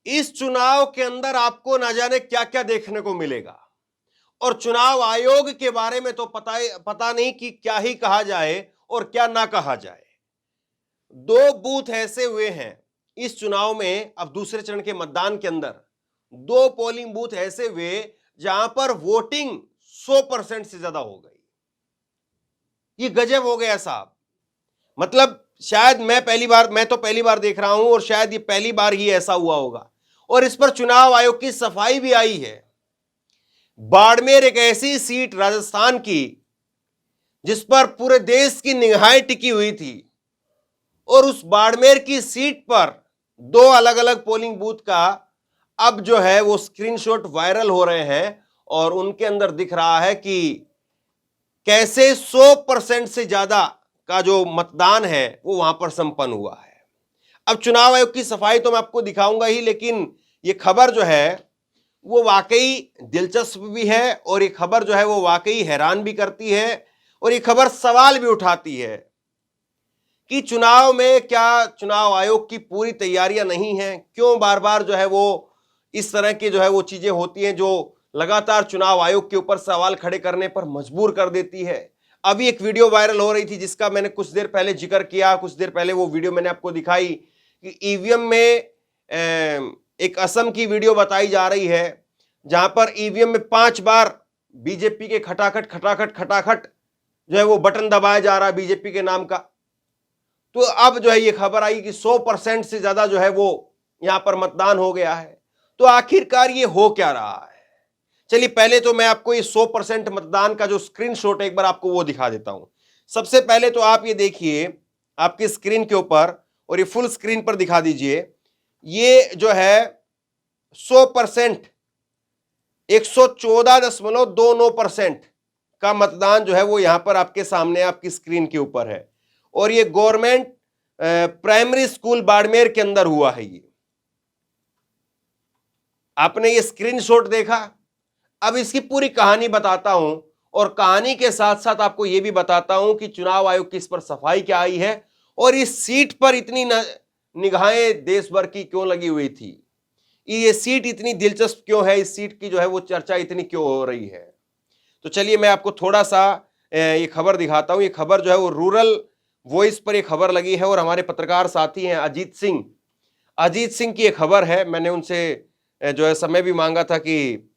इस चुनाव के अंदर आपको ना जाने क्या क्या देखने को मिलेगा, और चुनाव आयोग के बारे में तो पता नहीं कि क्या ही कहा जाए और क्या ना कहा जाए। दो बूथ ऐसे हुए हैं इस चुनाव में, अब दूसरे चरण के मतदान के अंदर दो पोलिंग बूथ ऐसे हुए जहां पर वोटिंग 100% से ज्यादा हो गई। ये गजब हो गया साहब। मतलब शायद मैं तो पहली बार देख रहा हूं, और शायद ये पहली बार ही ऐसा हुआ होगा। और इस पर चुनाव आयोग की सफाई भी आई है। बाड़मेर एक ऐसी सीट राजस्थान की जिस पर पूरे देश की निगाहें टिकी हुई थी, और उस बाड़मेर की सीट पर दो अलग अलग पोलिंग बूथ का अब जो है वो स्क्रीनशॉट वायरल हो रहे हैं, और उनके अंदर दिख रहा है कि कैसे 100% से ज्यादा का जो मतदान है वो वहां पर संपन्न हुआ है। अब चुनाव आयोग की सफाई तो मैं आपको दिखाऊंगा ही, लेकिन ये खबर जो है वो वाकई दिलचस्प भी है, और ये खबर जो है वो वाकई हैरान भी करती है, और ये खबर सवाल भी उठाती है कि चुनाव में क्या चुनाव आयोग की पूरी तैयारियां नहीं है। क्यों बार बार जो है वो इस तरह की जो है वो चीजें होती हैं जो लगातार चुनाव आयोग के ऊपर सवाल खड़े करने पर मजबूर कर देती है। अभी एक वीडियो वायरल हो रही थी जिसका मैंने कुछ देर पहले जिक्र किया, कुछ देर पहले वो वीडियो मैंने आपको दिखाई कि ईवीएम में एक असम की वीडियो बताई जा रही है जहां पर ईवीएम में 5 बार बीजेपी के खटाखट खटाखट खटाखट जो है वो बटन दबाया जा रहा है बीजेपी के नाम का। तो अब जो है ये खबर आई कि 100% से ज्यादा जो है वो यहां पर मतदान हो गया है। तो आखिरकार ये हो क्या रहा है? चलिए पहले तो मैं आपको ये 100% मतदान का जो स्क्रीनशॉट एक बार आपको वो दिखा देता हूं। सबसे पहले तो आप ये देखिए आपकी स्क्रीन के ऊपर, और ये फुल स्क्रीन पर दिखा दीजिए। ये जो है 100% 114.29% का मतदान जो है वो यहां पर आपके सामने आपकी स्क्रीन के ऊपर है, और ये गवर्नमेंट प्राइमरी स्कूल बाड़मेर के अंदर हुआ है। ये आपने ये स्क्रीनशॉट देखा। अब इसकी पूरी कहानी बताता हूं, और कहानी के साथ साथ आपको यह भी बताता हूं कि चुनाव आयोग की इस पर सफाई क्या आई है, और इस सीट पर इतनी निगाहें देश भर की क्यों लगी हुई थी, ये सीट इतनी दिलचस्प क्यों है, इस सीट की जो है वो चर्चा इतनी क्यों हो रही है। तो चलिए मैं आपको थोड़ा सा ये खबर दिखाता हूं। ये खबर जो है वो रूरल वॉइस पर ये खबर लगी है, और हमारे पत्रकार साथी हैं अजीत सिंह की ये खबर है। मैंने उनसे जो है समय भी मांगा था कि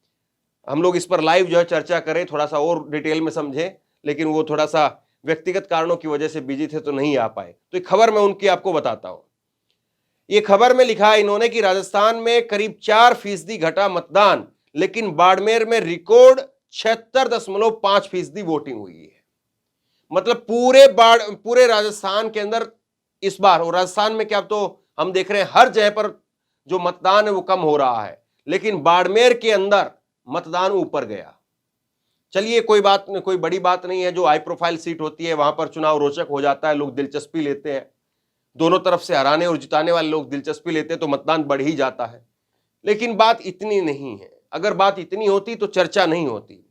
हम लोग इस पर लाइव जो है चर्चा करें, थोड़ा सा और डिटेल में समझें, लेकिन वो थोड़ा सा व्यक्तिगत कारणों की वजह से बिजी थे तो नहीं आ पाए। तो ये खबर मैं उनकी आपको बताता हूं। ये खबर में लिखा है इन्होंने कि राजस्थान में करीब 4% घटा मतदान, लेकिन बाड़मेर में रिकॉर्ड 76.5% वोटिंग हुई है। मतलब पूरे राजस्थान के अंदर इस बार, और राजस्थान में क्या तो हम देख रहे हैं हर जगह पर जो मतदान है वो कम हो रहा है, लेकिन बाड़मेर के अंदर मतदान ऊपर गया। चलिए कोई बड़ी बात नहीं है। जो हाई प्रोफाइल सीट होती है वहां पर चुनाव रोचक हो जाता है, लोग दिलचस्पी लेते हैं, दोनों तरफ से हराने और जिताने वाले लोग दिलचस्पी लेते हैं, तो मतदान बढ़ ही जाता है। लेकिन बात इतनी नहीं है। अगर बात इतनी होती तो चर्चा नहीं होती।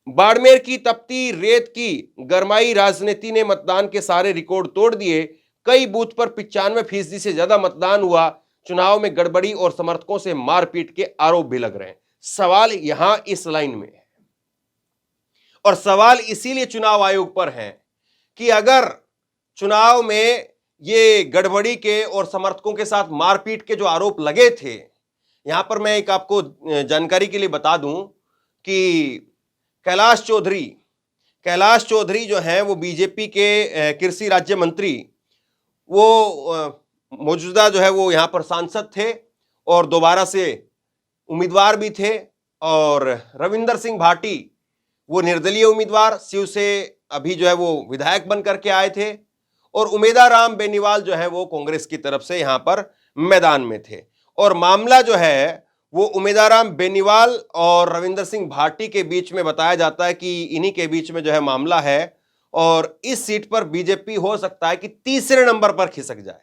बाड़मेर की तपती रेत की गरमाई राजनीति ने मतदान के सारे रिकॉर्ड तोड़ दिए। कई बूथ पर 95% से ज्यादा मतदान हुआ। चुनाव में गड़बड़ी और समर्थकों से मारपीट के आरोप भी लग रहे हैं। सवाल यहां इस लाइन में है, और सवाल इसीलिए चुनाव आयोग पर है कि अगर चुनाव में ये गड़बड़ी के और समर्थकों के साथ मारपीट के जो आरोप लगे थे, यहां पर मैं एक आपको जानकारी के लिए बता दूं कि कैलाश चौधरी जो हैं वो बीजेपी के कृषि राज्य मंत्री, वो मौजूदा जो है वो यहां पर सांसद थे और दोबारा से उम्मीदवार भी थे। और रविंदर सिंह भाटी वो निर्दलीय उम्मीदवार शिव से अभी जो है वो विधायक बन करके आए थे, और उमेदाराम बेनीवाल जो है वो कांग्रेस की तरफ से यहां पर मैदान में थे। और मामला जो है वो उमेदाराम बेनीवाल और रविंदर सिंह भाटी के बीच में बताया जाता है कि इन्हीं के बीच में जो है मामला है, और इस सीट पर बीजेपी हो सकता है कि तीसरे नंबर पर खिसक जाए।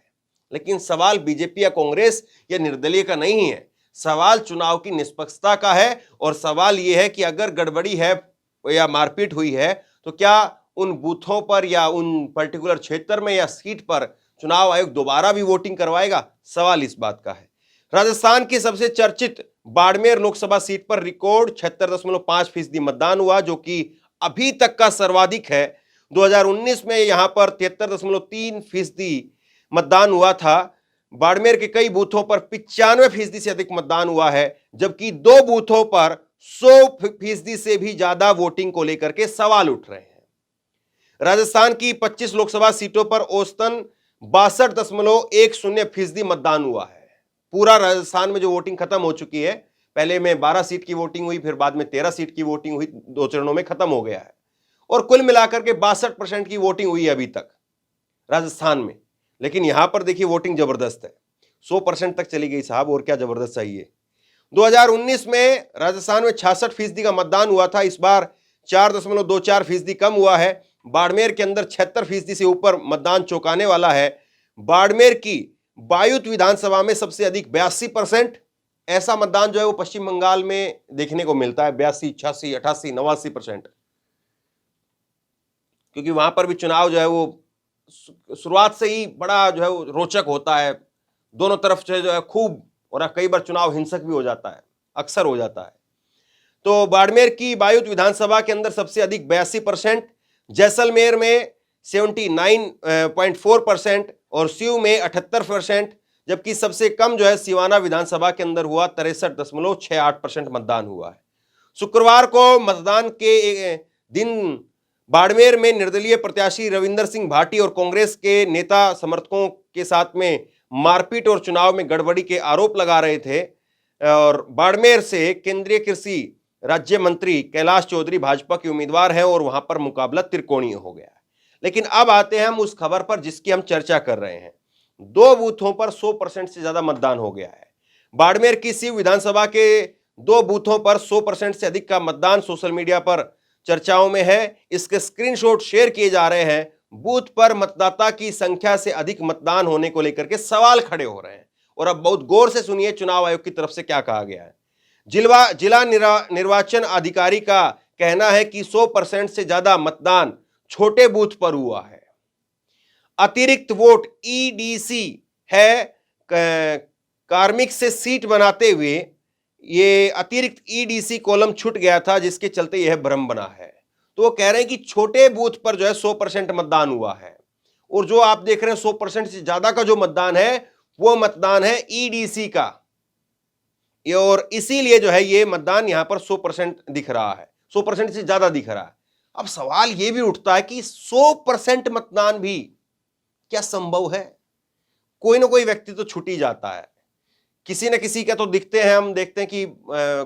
लेकिन सवाल बीजेपी या कांग्रेस या निर्दलीय का नहीं है, सवाल चुनाव की निष्पक्षता का है। और सवाल यह है कि अगर गड़बड़ी है या मारपीट हुई है तो क्या उन बूथों पर या उन पर्टिकुलर क्षेत्र में या सीट पर चुनाव आयोग दोबारा भी वोटिंग करवाएगा? सवाल इस बात का है। राजस्थान की सबसे चर्चित बाड़मेर लोकसभा सीट पर रिकॉर्ड 76.5% मतदान हुआ, जो कि अभी तक का सर्वाधिक है। 2019 में यहां पर 73.3% मतदान हुआ था। बाड़मेर के कई बूथों पर 95% से अधिक मतदान हुआ है, जबकि 2 बूथों पर 100% से भी ज्यादा वोटिंग को लेकर के सवाल उठ रहे हैं। राजस्थान की 25 लोकसभा सीटों पर औसतन 62.10% मतदान हुआ है। पूरा राजस्थान में जो वोटिंग खत्म हो चुकी है, पहले में 12 सीट की वोटिंग हुई, फिर बाद में 13 सीट की वोटिंग हुई, 2 चरणों में खत्म हो गया है, और कुल मिलाकर के 62% की वोटिंग हुई है अभी तक राजस्थान में। लेकिन यहां पर देखिए वोटिंग जबरदस्त है, 100% तक चली गई साहब, और क्या जबरदस्त चाहिए। 2019 में राजस्थान में 66% का मतदान हुआ था, इस बार 4.24% कम हुआ है। बाड़मेर के अंदर 76% से ऊपर मतदान चौंकाने वाला है। बाड़मेर की बायुत विधानसभा में सबसे अधिक 82% ऐसा मतदान जो है वो पश्चिम बंगाल में देखने को मिलता है, 82, 86, 88, 89%, क्योंकि वहां पर भी चुनाव जो है वो शुरुआत से ही बड़ा जो है वो रोचक होता है, दोनों तरफ से जो है खूब, और कई बार चुनाव हिंसक भी हो जाता है, अक्सर हो जाता है। तो बाड़मेर की बायुत विधानसभा के अंदर सबसे अधिक 82%, जैसलमेर में 79.4% और सीऊ में 78%, जबकि सबसे कम जो है सिवाना विधानसभा के अंदर हुआ, 63.68% मतदान हुआ है। शुक्रवार को मतदान के दिन बाड़मेर में निर्दलीय प्रत्याशी रविंदर सिंह भाटी और कांग्रेस के नेता समर्थकों के साथ में मारपीट और चुनाव में गड़बड़ी के आरोप लगा रहे थे। और बाड़मेर से केंद्रीय कृषि राज्य मंत्री कैलाश चौधरी भाजपा के उम्मीदवार हैं, और वहां पर मुकाबला त्रिकोणीय हो गया है। लेकिन अब आते हैं हम उस खबर पर जिसकी हम चर्चा कर रहे हैं। 2 बूथों पर 100% से ज्यादा मतदान हो गया है। बाड़मेर की सीव विधानसभा के 2 बूथों पर 100% से अधिक का मतदान सोशल मीडिया पर चर्चाओं में है। इसके स्क्रीनशॉट शेयर किए जा रहे हैं। बूथ पर मतदाता की संख्या से अधिक मतदान होने को लेकर के सवाल खड़े हो रहे हैं। और अब बहुत गौर से सुनिए चुनाव आयोग की तरफ से क्या कहा गया है। जिला निर्वाचन अधिकारी का कहना है कि 100% से ज्यादा मतदान छोटे बूथ पर हुआ है। अतिरिक्त वोट ईडीसी है, कार्मिक से सीट बनाते हुए ये अतिरिक्त ईडीसी कॉलम छूट गया था, जिसके चलते यह भ्रम बना है। तो वो कह रहे हैं कि छोटे बूथ पर जो है 100% मतदान हुआ है, और जो आप देख रहे हैं 100% से ज्यादा का जो मतदान है वो मतदान है ईडीसी का, और इसीलिए जो है ये मतदान यहां पर 100% दिख रहा है, 100% से ज्यादा दिख रहा है। अब सवाल ये भी उठता है कि 100% मतदान भी क्या संभव है? कोई ना कोई व्यक्ति तो छूट ही जाता है, किसी न किसी का तो दिखते हैं। हम देखते हैं कि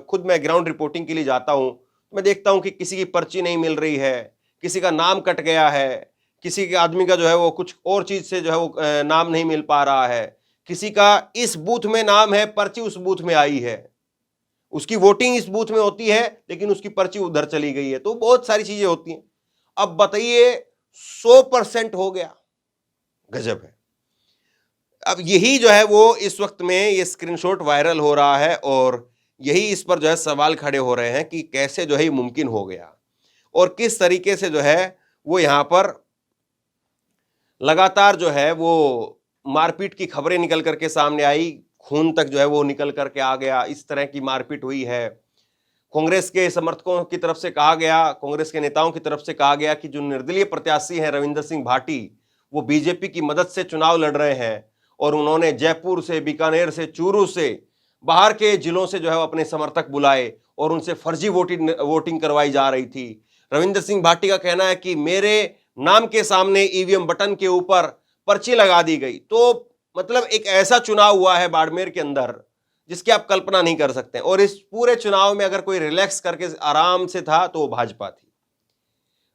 खुद मैं ग्राउंड रिपोर्टिंग के लिए जाता हूं, मैं देखता हूं कि किसी की पर्ची नहीं मिल रही है, किसी का नाम कट गया है, किसी के आदमी का जो है वो कुछ और चीज से जो है वो नाम नहीं मिल पा रहा है, किसी का इस बूथ में नाम है, पर्ची उस बूथ में आई है, उसकी वोटिंग इस बूथ में होती है लेकिन उसकी पर्ची उधर चली गई है। तो बहुत सारी चीजें होती हैं। अब बताइए 100% हो गया, गजब है। अब यही जो है वो इस वक्त में ये स्क्रीनशॉट वायरल हो रहा है, और यही इस पर जो है सवाल खड़े हो रहे हैं कि कैसे जो है ये मुमकिन हो गया, और किस तरीके से जो है वो यहां पर लगातार जो है वो मारपीट की खबरें निकल करके सामने आई, खून तक जो है वो निकल करके आ गया, इस तरह की मारपीट हुई है। कांग्रेस के समर्थकों की तरफ से कहा गया, कांग्रेस के नेताओं की तरफ से कहा गया कि जो निर्दलीय प्रत्याशी हैं रविंदर सिंह भाटी, वो बीजेपी की मदद से चुनाव लड़ रहे हैं, और उन्होंने जयपुर से, बीकानेर से, चूरू से, बाहर के जिलों से जो है अपने समर्थक बुलाए और उनसे फर्जी वोटिंग करवाई जा रही थी। रविंदर सिंह भाटी का कहना है कि मेरे नाम के सामने ईवीएम बटन के ऊपर पर्ची लगा दी गई। तो मतलब एक ऐसा चुनाव हुआ है बाड़मेर के अंदर जिसकी आप कल्पना नहीं कर सकते। और इस पूरे चुनाव में अगर कोई रिलैक्स करके आराम से था तो वो भाजपा थी।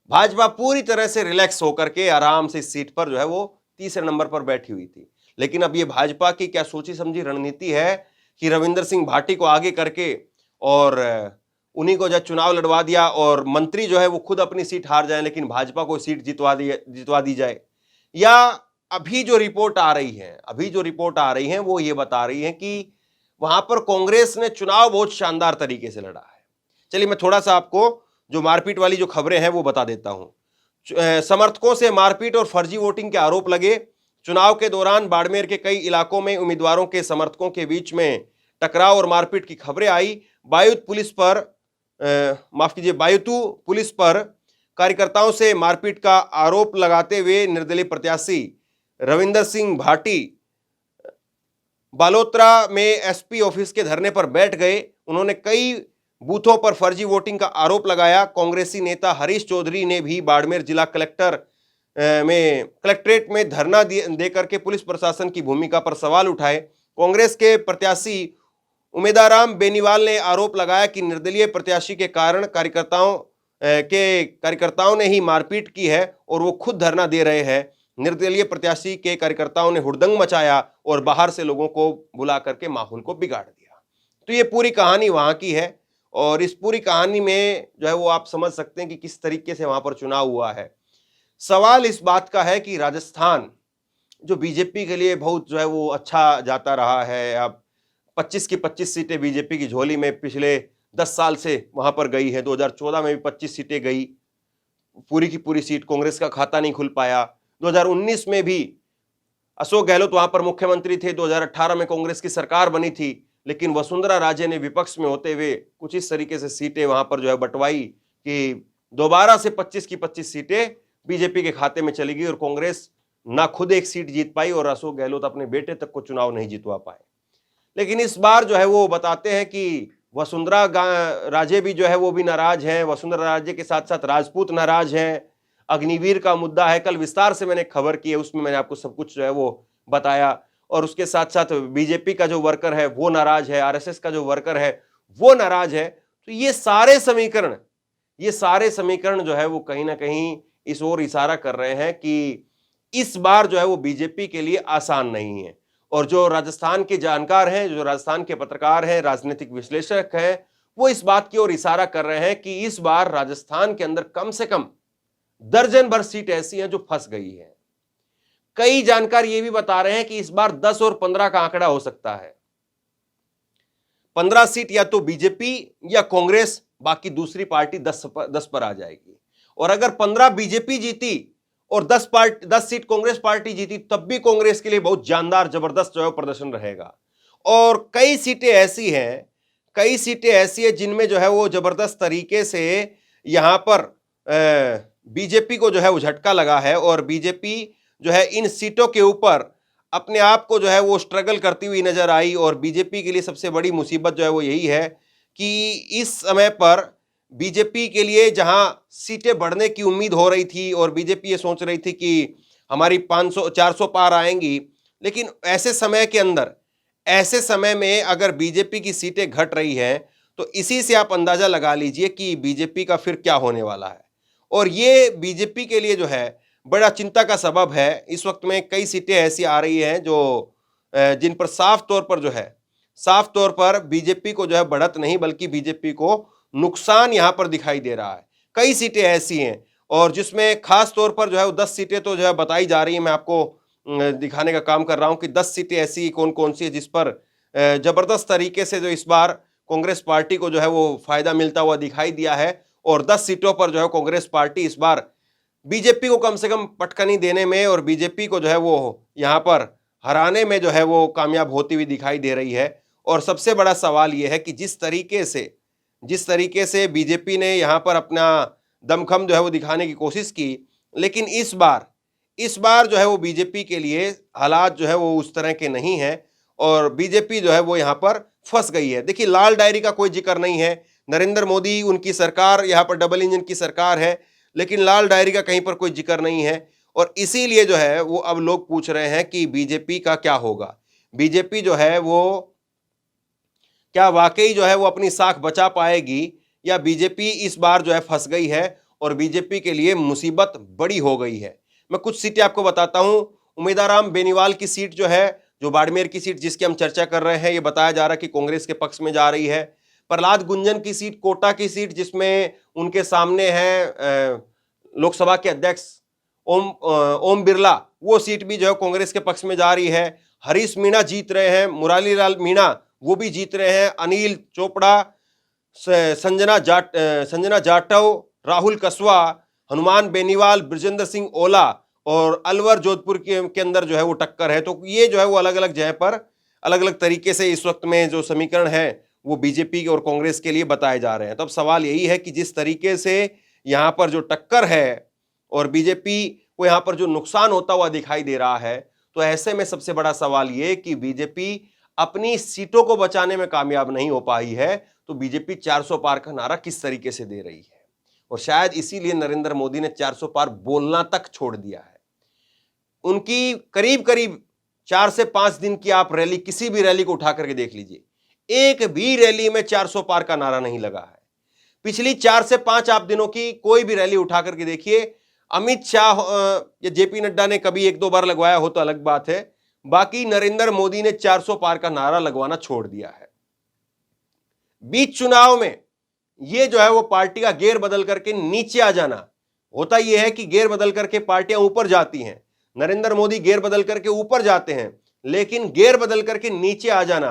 भाजपा पूरी तरह से रिलैक्स होकर के आराम से इस सीट पर जो है वो तीसरे नंबर पर बैठी हुई थी। लेकिन अब ये भाजपा की क्या सोची समझी रणनीति है कि रविंदर सिंह भाटी को आगे करके और उन्हीं को जब चुनाव लड़वा दिया, और मंत्री जो है वो खुद अपनी सीट हार जाए लेकिन भाजपा को सीट जितवा दी जाए। या अभी जो रिपोर्ट आ रही है वो ये बता रही है कि वहां पर कांग्रेस ने चुनाव बहुत शानदार तरीके से लड़ा है। चलिए मैं थोड़ा सा आपको जो मारपीट वाली जो खबरें हैं वो बता देता हूं। समर्थकों से मारपीट और फर्जी वोटिंग के आरोप लगे। चुनाव के दौरान बाड़मेर के कई इलाकों में उम्मीदवारों के समर्थकों के बीच में टकराव और मारपीट की खबरें आई। बायतू पुलिस पर कार्यकर्ताओं से मारपीट का आरोप लगाते हुए निर्दलीय प्रत्याशी रविंदर सिंह भाटी बालोतरा में एसपी ऑफिस के धरने पर बैठ गए। उन्होंने कई बूथों पर फर्जी वोटिंग का आरोप लगाया। कांग्रेसी नेता हरीश चौधरी ने भी बाड़मेर जिला कलेक्ट्रेट में धरना देकर के पुलिस प्रशासन की भूमिका पर सवाल उठाए। कांग्रेस के प्रत्याशी उमेदाराम बेनीवाल ने आरोप लगाया कि निर्दलीय प्रत्याशी के कारण कार्यकर्ताओं ने ही मारपीट की है और वो खुद धरना दे रहे हैं। निर्दलीय प्रत्याशी के कार्यकर्ताओं ने हुड़दंग मचाया और बाहर से लोगों को बुला करके माहौल को बिगाड़ दिया। तो ये पूरी कहानी वहां की है और इस पूरी कहानी में जो है वो आप समझ सकते हैं कि किस तरीके से वहां पर चुनाव हुआ है। सवाल इस बात का है कि राजस्थान जो बीजेपी के लिए बहुत जो है वो अच्छा जाता रहा है, अब 25 की 25 सीटें बीजेपी की झोली में पिछले 10 साल से वहां पर गई है। 2014 में भी 25 सीटें गई, पूरी की पूरी सीट कांग्रेस का खाता नहीं खुल पाया। 2019 में भी अशोक गहलोत वहां पर मुख्यमंत्री थे। 2018 में कांग्रेस की सरकार बनी थी, लेकिन वसुंधरा राजे ने विपक्ष में होते हुए कुछ इस तरीके से सीटें वहां पर जो है बंटवाई कि दोबारा से 25 की 25 सीटें बीजेपी के खाते में चली गई और कांग्रेस ना खुद एक सीट जीत पाई और अशोक गहलोत अपने बेटे तक को चुनाव नहीं जितवा पाए। लेकिन इस बार जो है वो बताते हैं कि वसुंधरा राजे भी जो है वो भी नाराज हैं। वसुंधरा राजे के साथ साथ राजपूत नाराज हैं। अग्निवीर का मुद्दा है, कल विस्तार से मैंने खबर की है, उसमें मैंने आपको सब कुछ जो है वो बताया। और उसके साथ साथ बीजेपी का जो वर्कर है वो नाराज है, आरएसएस का जो वर्कर है वो नाराज है। तो ये सारे समीकरण जो है वो कहीं ना कहीं इस ओर इशारा कर रहे हैं कि इस बार जो है वो बीजेपी के लिए आसान नहीं है। और जो राजस्थान के जानकार हैं, जो राजस्थान के पत्रकार हैं, राजनीतिक विश्लेषक हैं, वो इस बात की ओर इशारा कर रहे हैं कि इस बार राजस्थान के अंदर कम से कम दर्जन भर सीट ऐसी हैं जो फंस गई है। कई जानकार ये भी बता रहे हैं कि इस बार 10 और 15 का आंकड़ा हो सकता है। 15 सीट या तो बीजेपी या कांग्रेस, बाकी दूसरी पार्टी 10 पर आ जाएगी। और अगर 15 बीजेपी जीती और 10 सीट कांग्रेस पार्टी जीती तब भी कांग्रेस के लिए बहुत जानदार जबरदस्त जो है प्रदर्शन रहेगा। और कई सीटें ऐसी हैं जिनमें जो है वो जबरदस्त तरीके से यहां पर बीजेपी को जो है वो झटका लगा है और बीजेपी जो है इन सीटों के ऊपर अपने आप को जो है वो स्ट्रगल करती हुई नजर आई। और बीजेपी के लिए सबसे बड़ी मुसीबत जो है वो यही है कि इस समय पर बीजेपी के लिए जहां सीटें बढ़ने की उम्मीद हो रही थी और बीजेपी ये सोच रही थी कि हमारी 500-400 पार आएंगी, लेकिन ऐसे समय में अगर बीजेपी की सीटें घट रही हैं तो इसी से आप अंदाजा लगा लीजिए कि बीजेपी का फिर क्या होने वाला है। और ये बीजेपी के लिए जो है बड़ा चिंता का सबब है। इस वक्त में कई सीटें ऐसी आ रही हैं जो जिन पर साफ तौर पर बीजेपी को जो है बढ़त नहीं बल्कि बीजेपी को नुकसान यहां पर दिखाई दे रहा है। कई सीटें ऐसी हैं और जिसमें खास तौर पर जो है 10 सीटें तो जो है बताई जा रही है। मैं आपको दिखाने का काम कर रहा हूं कि 10 सीटें ऐसी कौन कौन सी है जिस पर जबरदस्त तरीके से जो इस बार कांग्रेस पार्टी को जो है वो फायदा मिलता हुआ दिखाई दिया है। और 10 सीटों पर जो है कांग्रेस पार्टी इस बार बीजेपी को कम से कम पटकनी देने में और बीजेपी को जो है वो यहां पर हराने में जो है वो कामयाब होती हुई दिखाई दे रही है। और सबसे बड़ा सवाल यह है कि जिस तरीके से बीजेपी ने यहां पर अपना दमखम जो है वो दिखाने की कोशिश की, लेकिन इस बार जो है वो बीजेपी के लिए हालात जो है वो उस तरह के नहीं है और बीजेपी जो है वो यहां पर फंस गई है। देखिए, लाल डायरी का कोई जिक्र नहीं है। नरेंद्र मोदी, उनकी सरकार यहां पर डबल इंजन की सरकार है, लेकिन लाल डायरी का कहीं पर कोई जिक्र नहीं है। और इसीलिए जो है वो अब लोग पूछ रहे हैं कि बीजेपी का क्या होगा। बीजेपी जो है वो क्या वाकई जो है वो अपनी साख बचा पाएगी या बीजेपी इस बार जो है फंस गई है और बीजेपी के लिए मुसीबत बड़ी हो गई है। मैं कुछ सीटें आपको बताता हूं। उमेदाराम बेनीवाल की सीट जो है, जो बाड़मेर की सीट जिसकी हम चर्चा कर रहे हैं, ये बताया जा रहा है कि कांग्रेस के पक्ष में जा रही है। प्रहलाद गुंजन की सीट, कोटा की सीट, जिसमें उनके सामने है लोकसभा के अध्यक्ष ओम बिरला, वो सीट भी जो है कांग्रेस के पक्ष में जा रही है। हरीश मीणा जीत रहे हैं, मुरारी लाल मीणा वो भी जीत रहे हैं, अनिल चोपड़ा, संजना जाटव, राहुल कसवा, हनुमान बेनीवाल, ब्रजेंद्र सिंह ओला और अलवर जोधपुर के अंदर जो है वो टक्कर है। तो ये जो है वो अलग अलग जगह पर अलग अलग तरीके से इस वक्त में जो समीकरण है वो बीजेपी और कांग्रेस के लिए बताए जा रहे हैं। तो अब सवाल यही है कि जिस तरीके से यहाँ पर जो टक्कर है और बीजेपी को यहाँ पर जो नुकसान होता हुआ दिखाई दे रहा है, तो ऐसे में सबसे बड़ा सवाल ये कि बीजेपी अपनी सीटों को बचाने में कामयाब नहीं हो पाई है, तो बीजेपी 400 पार का नारा किस तरीके से दे रही है। और शायद इसीलिए नरेंद्र मोदी ने 400 पार बोलना तक छोड़ दिया है। उनकी करीब करीब 4 से 5 दिन की आप रैली, किसी भी रैली को उठा करके देख लीजिए, एक भी रैली में 400 पार का नारा नहीं लगा है। पिछली 4 से 5 आप दिनों की कोई भी रैली उठा करके देखिए, अमित शाह या जेपी नड्डा ने कभी 1-2 बार लगवाया हो तो अलग बात है, बाकी नरेंद्र मोदी ने 400 पार का नारा लगवाना छोड़ दिया है। बीच चुनाव में ये जो है वो पार्टी का गेयर बदल करके नीचे आ जाना, होता यह है कि गेयर बदल करके पार्टियां ऊपर जाती हैं, नरेंद्र मोदी गेयर बदल करके ऊपर जाते हैं, लेकिन गेयर बदल करके नीचे आ जाना,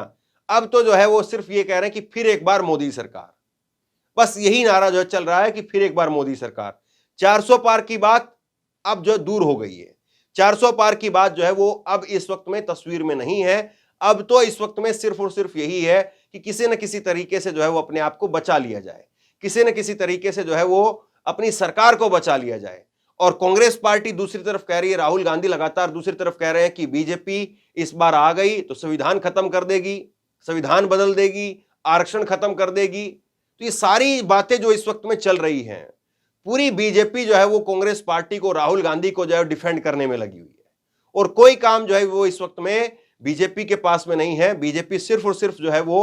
अब तो जो है वो सिर्फ ये कह रहे हैं कि फिर एक बार मोदी सरकार, बस यही नारा जो चल रहा है कि फिर एक बार मोदी सरकार। 400 पार की बात अब जो दूर हो गई है, 400 पार की बात जो है वो अब इस वक्त में तस्वीर में नहीं है। अब तो इस वक्त में सिर्फ और सिर्फ यही है कि किसी न किसी तरीके से जो है वो अपने आप को बचा लिया जाए, किसी न किसी तरीके से जो है वो अपनी सरकार को बचा लिया जाए। और कांग्रेस पार्टी दूसरी तरफ कह रही है, राहुल गांधी लगातार दूसरी तरफ कह रहे हैं कि बीजेपी इस बार आ गई तो संविधान खत्म कर देगी, संविधान बदल देगी, आरक्षण खत्म कर देगी। तो ये सारी बातें जो इस वक्त में चल रही हैं, पूरी बीजेपी जो है वो कांग्रेस पार्टी को, राहुल गांधी को जो है डिफेंड करने में लगी हुई है। और कोई काम जो है वो इस वक्त में बीजेपी के पास में नहीं है। बीजेपी सिर्फ और सिर्फ जो है वो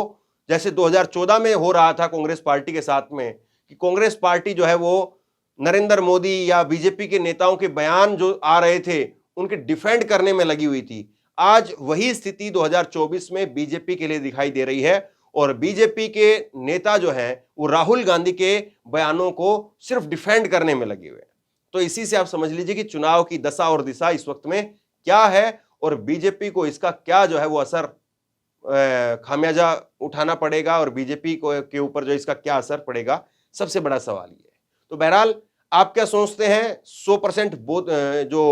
जैसे 2014 में हो रहा था कांग्रेस पार्टी के साथ में, कि कांग्रेस पार्टी जो है वो नरेंद्र मोदी या बीजेपी के नेताओं के बयान जो आ रहे थे उनके डिफेंड करने में लगी हुई थी। आज वही स्थिति 2024 में बीजेपी के लिए दिखाई दे रही है और बीजेपी के नेता जो हैं वो राहुल गांधी के बयानों को सिर्फ डिफेंड करने में लगे हुए हैं। तो इसी से आप समझ लीजिए कि चुनाव की दशा और दिशा इस वक्त में क्या है और बीजेपी को इसका क्या जो है वो असर, खामियाजा उठाना पड़ेगा और बीजेपी को के ऊपर जो इसका क्या असर पड़ेगा, सबसे बड़ा सवाल ये है। तो बहरहाल आप क्या सोचते हैं 100% जो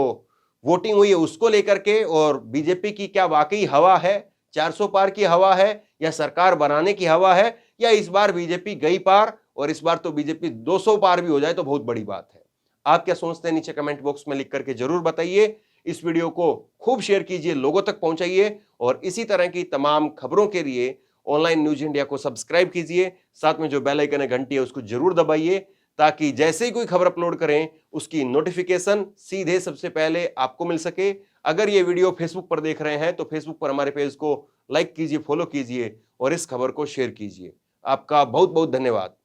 वोटिंग हुई है उसको लेकर के, और बीजेपी की क्या वाकई हवा है, 400 पार की हवा है या सरकार बनाने की हवा है, या इस बार बीजेपी गई पार और इस बार तो बीजेपी 200 पार भी हो जाए तो बहुत बड़ी बात है। आप क्या सोचते हैं नीचे कमेंट बॉक्स में लिख करके जरूर बताइए। इस वीडियो को खूब शेयर कीजिए, लोगों तक पहुंचाइए और इसी तरह की तमाम खबरों के लिए ऑनलाइन न्यूज इंडिया को सब्सक्राइब कीजिए। साथ में जो बेल आइकन है, घंटी है, उसको जरूर दबाइए ताकि जैसे ही कोई खबर अपलोड करें उसकी नोटिफिकेशन सीधे सबसे पहले आपको मिल सके। अगर ये वीडियो फेसबुक पर देख रहे हैं तो फेसबुक पर हमारे पेज को लाइक कीजिए, फॉलो कीजिए और इस खबर को शेयर कीजिए। आपका बहुत बहुत धन्यवाद।